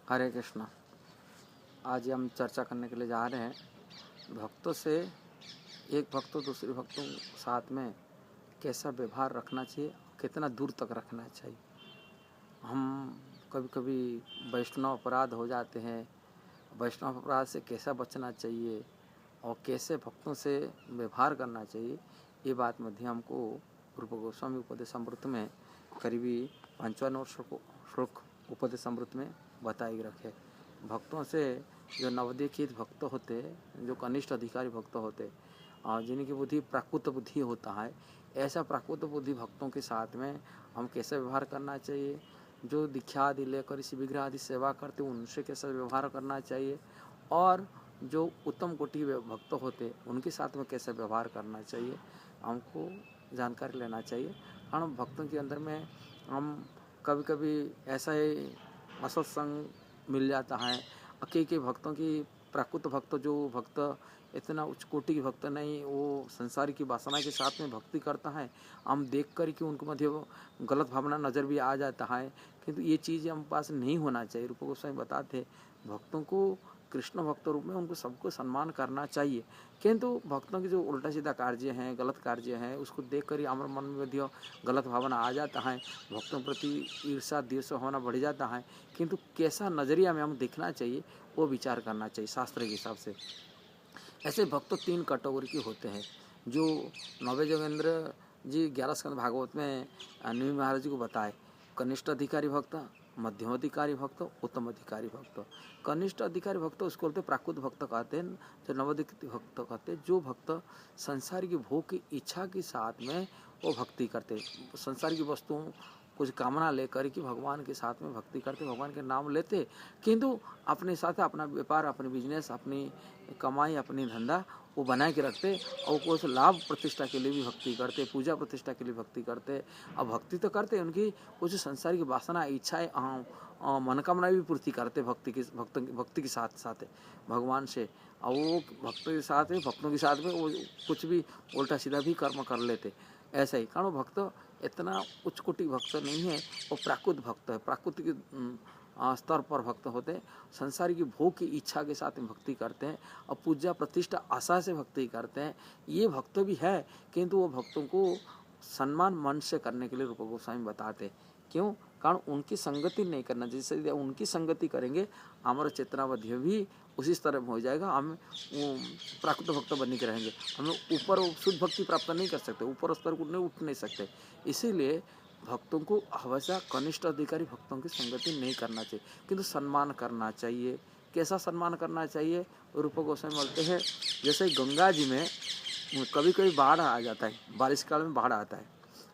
हरे कृष्णा। आज हम चर्चा करने के लिए जा रहे हैं भक्तों से, एक भक्त दूसरे भक्तों साथ में कैसा व्यवहार रखना चाहिए, कितना दूर तक रखना चाहिए। हम कभी कभी वैष्णव अपराध हो जाते हैं, वैष्णव अपराध से कैसा बचना चाहिए और कैसे भक्तों से व्यवहार करना चाहिए, ये बात मध्य हमको रूप गोस्वामी उपदेशामृत में करीबी 55 श्लोक उपदेशामृत में बताई रखे। भक्तों से जो नवदीक्षित भक्त होते, जो कनिष्ठ अधिकारी भक्त होते और जिनकी बुद्धि प्राकृत बुद्धि होता है, ऐसा प्राकृत बुद्धि भक्तों के साथ में हम कैसे व्यवहार करना चाहिए। जो दीक्षा आदि लेकर इसी विग्रह आदि सेवा करते उनसे कैसा व्यवहार करना चाहिए, और जो उत्तम कोटि भक्त होते उनके साथ में कैसे व्यवहार करना चाहिए, हमको जानकारी लेना चाहिए। कारण भक्तों के अंदर में हम कभी कभी ऐसा ही असत्संग मिल जाता है। कई भक्तों की प्राकृत भक्त, जो भक्त इतना उच्च कोटि की भक्त नहीं, वो संसार की वासना के साथ में भक्ति करता है, हम देख कर कि उनको मध्य गलत भावना नज़र भी आ जाता है। किंतु ये चीज़ हम पास नहीं होना चाहिए। रूप गोस्वामी बताते भक्तों को कृष्ण भक्त रूप में उनको सबको सम्मान करना चाहिए, किंतु भक्तों की जो उल्टा सीधा कार्य हैं, गलत कार्य हैं, उसको देख कर ही हमारे मन में मध्य गलत भावना आ जाता है, भक्तों प्रति ईर्षा द्वेष होना बढ़ जाता है। किंतु कैसा नज़रिया में हम देखना चाहिए वो विचार करना चाहिए शास्त्र के हिसाब से। ऐसे भक्त 3 कैटेगरी के होते हैं, जो नवे जोगेंद्र जी 11 स्कंद भागवत में नील महाराज जी को बताए। कनिष्ठ अधिकारी भक्त, मध्यम अधिकारी भक्त, उत्तम अधिकारी भक्त। कनिष्ठ अधिकारी भक्त उसको बोलते प्राकृत भक्त कहते हैं, जो नवोदित भक्त कहते हैं। जो भक्त संसार की भोग की इच्छा के साथ में वो भक्ति करते, संसार की वस्तुओं कुछ कामना लेकर कि भगवान के साथ में भक्ति करते, भगवान के नाम लेते, किंतु अपने साथ अपना व्यापार, अपने बिजनेस, अपनी कमाई, अपनी धंधा वो बना के रखते, और कुछ लाभ प्रतिष्ठा के लिए भी भक्ति करते, पूजा प्रतिष्ठा के लिए भक्ति करते। अब भक्ति तो करते, उनकी कुछ संसार की वासना, इच्छाएं, मनोकामना भी पूर्ति करते भक्ति के साथ साथ भगवान से। और वो भक्त के साथ में, भक्तों के साथ में वो कुछ भी उल्टा सीधा भी कर्म कर लेते। ऐसा ही कारण भक्त इतना उच्च कोटि भक्त नहीं है, वो प्राकृत भक्त है, प्राकृतिक स्तर पर भक्त होते हैं। संसार की भोग की इच्छा के साथ में भक्ति करते हैं और पूजा प्रतिष्ठा आशा से भक्ति करते हैं। ये भक्त भी है, किंतु वो भक्तों को सम्मान मन से करने के लिए रूप गोस्वामी बताते। क्यों? कारण उनकी संगति नहीं करना। जैसे उनकी संगति करेंगे हमारा चेतनावध्य भी उसी स्तर में हो जाएगा, हम प्राकृत भक्त बनने के रहेंगे। हमें ऊपर शुद्ध भक्ति प्राप्त नहीं कर सकते, ऊपर स्तर को उठ नहीं सकते। इसीलिए भक्तों को हमेशा कनिष्ठ अधिकारी भक्तों की संगति नहीं करना चाहिए, किंतु सम्मान करना चाहिए। कैसा सम्मान करना चाहिए? रूप गोस्वामी बोलते हैं, जैसे गंगा जी में कभी कभी बाढ़ आ जाता है, बारिश काल में बाढ़ आता है,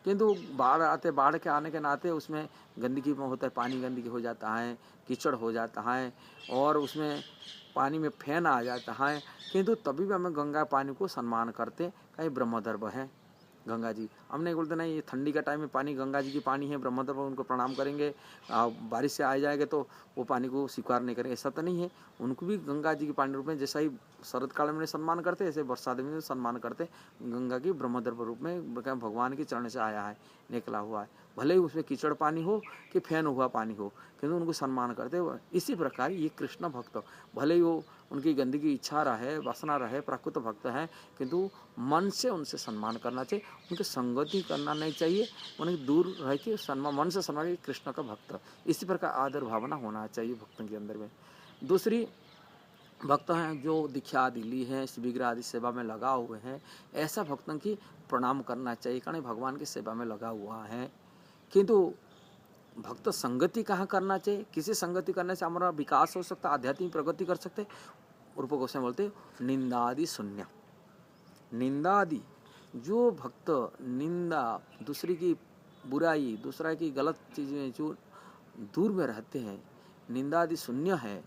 किंतु बाढ़ के आने के नाते उसमें गंदगी में होता है, पानी गंदगी हो जाता है, कीचड़ हो जाता है, और उसमें पानी में फेन आ जाता है, किंतु तभी भी हमें गंगा पानी को सम्मान करते, कहीं ब्रह्मदर्भ है गंगा जी। हमने बोलते नहीं, ये ठंडी का टाइम में पानी गंगा जी की पानी है, ब्रह्मदर्भ, उनको प्रणाम करेंगे, बारिश से आ जाएगा तो वो पानी को स्वीकार नहीं करेंगे, ऐसा तो नहीं है। उनको भी गंगा जी के पानी रूप में, जैसा ही शरद काल में सम्मान करते, ऐसे बरसात में सम्मान करते। गंगा की ब्रह्मदर्भ रूप में भगवान के चरण से आया है, निकला हुआ है, भले ही उसमें कीचड़ पानी हो कि फैन हुआ पानी हो, किंतु उनको सम्मान करते। इसी प्रकार ये कृष्ण भक्त, भले ही वो उनकी गंदगी इच्छा रहे, वासना रहे, प्राकृत भक्त हैं, किंतु मन से उनसे सम्मान करना चाहिए, उनकी संगति करना नहीं चाहिए, उन्हें दूर रह के सम्मान, मन से सम्मान, कृष्ण का भक्त। इसी प्रकार आदर भावना होना चाहिए भक्तों के अंदर में। दूसरी भक्त हैं जो दीक्षा आदि ली है, विग्रह आदि सेवा में लगा हुए हैं, ऐसा भक्तों की प्रणाम करना चाहिए, कारण भगवान की सेवा में लगा हुआ है। किंतु भक्त संगति कहाँ करना चाहिए? किसी संगति करने से हमारा विकास हो सकता, आध्यात्मिक प्रगति कर सकते। रूप गोस्वामी बोलते निंदादि शून्य। निंदादि, जो भक्त निंदा, दूसरी की बुराई, दूसरा की गलत चीजें जो दूर में रहते हैं, निंदादि शून्य है,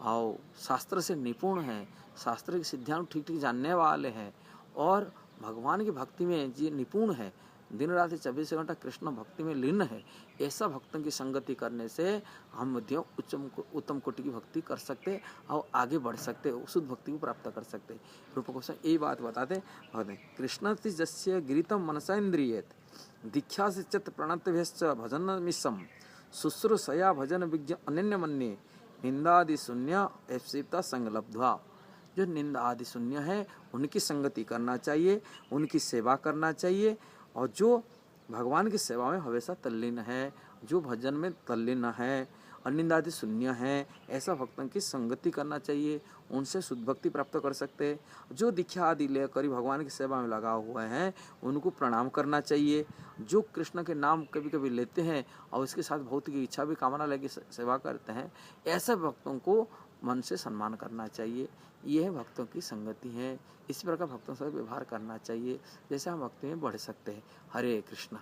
और शास्त्र से निपुण है, शास्त्र के सिद्धांत ठीक ठीक जानने वाले हैं, और भगवान की भक्ति में जी निपुण है, दिन रात 24 घंटा कृष्ण भक्ति में लीन है, ऐसा भक्तों की संगति करने से हम मध्यम उत्तम कोटि की भक्ति कर सकते और आगे बढ़ सकते, शुद्ध भक्ति को प्राप्त कर सकते। रूप गोस्वामी यही बात बताते कृष्ण जस्य गिरितम मनसा इंद्रियेत दीक्षा से चित्त प्रणतभ्यश्च भजन मिश्रम शुश्रूषया भजन विज्ञ अनन्य मन्ये निंदा आदि शून्य एप्सिता संगलब्ध्वा। जो निंदा आदि शून्य है उनकी संगति करना चाहिए, उनकी सेवा करना चाहिए, और जो भगवान की सेवा में हमेशा तल्लीन है, जो भजन में तल्लीन है, अनिंदादि शून्य है, ऐसा भक्तों की संगति करना चाहिए। उनसे शुद्ध भक्ति प्राप्त कर सकते हैं। जो दीक्षा आदि लेकर ही भगवान की सेवा में लगा हुए हैं उनको प्रणाम करना चाहिए। जो कृष्ण के नाम कभी कभी लेते हैं और उसके साथ भौतिक इच्छा भी कामना लेके सेवा करते हैं, ऐसे भक्तों को मन से सम्मान करना चाहिए। यह भक्तों की संगति है। इस प्रकार भक्तों से व्यवहार करना चाहिए, जैसे हम भक्ति में बढ़ सकते हैं। हरे कृष्णा।